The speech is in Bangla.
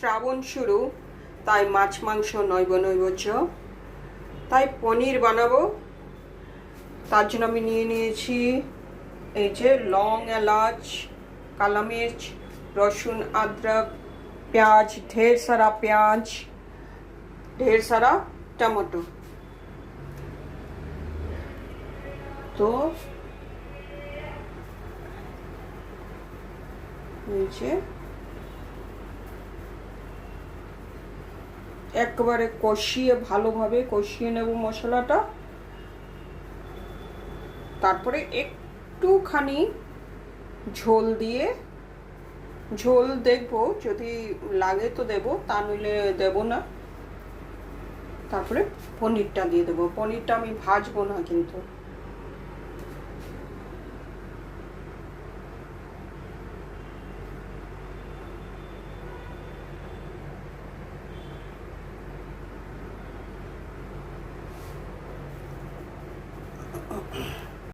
শ্রাবণ শুরু, তাই মাছ মাংস নৈবেদ্য, তাই পনির বানাবো। তার জন্য আমি নিয়ে নিয়েছি এই যে লং, এলাচ, কালা मिर्च, রসুন, अदरक, प्याज, ढेर सारा प्याज, ढेर सारा टमाटो। तो नीचे একবারে কষিয়ে ভালোভাবে কষিয়ে নেব মশলাটা। তারপরে একটুখানি ঝোল দিয়ে, ঝোল দেখবো যদি লাগে তো দেবো, তা নইলে দেবো না। তারপরে পনিরটা দিয়ে দেবো। পনিরটা আমি ভাজবো না কিন্তু।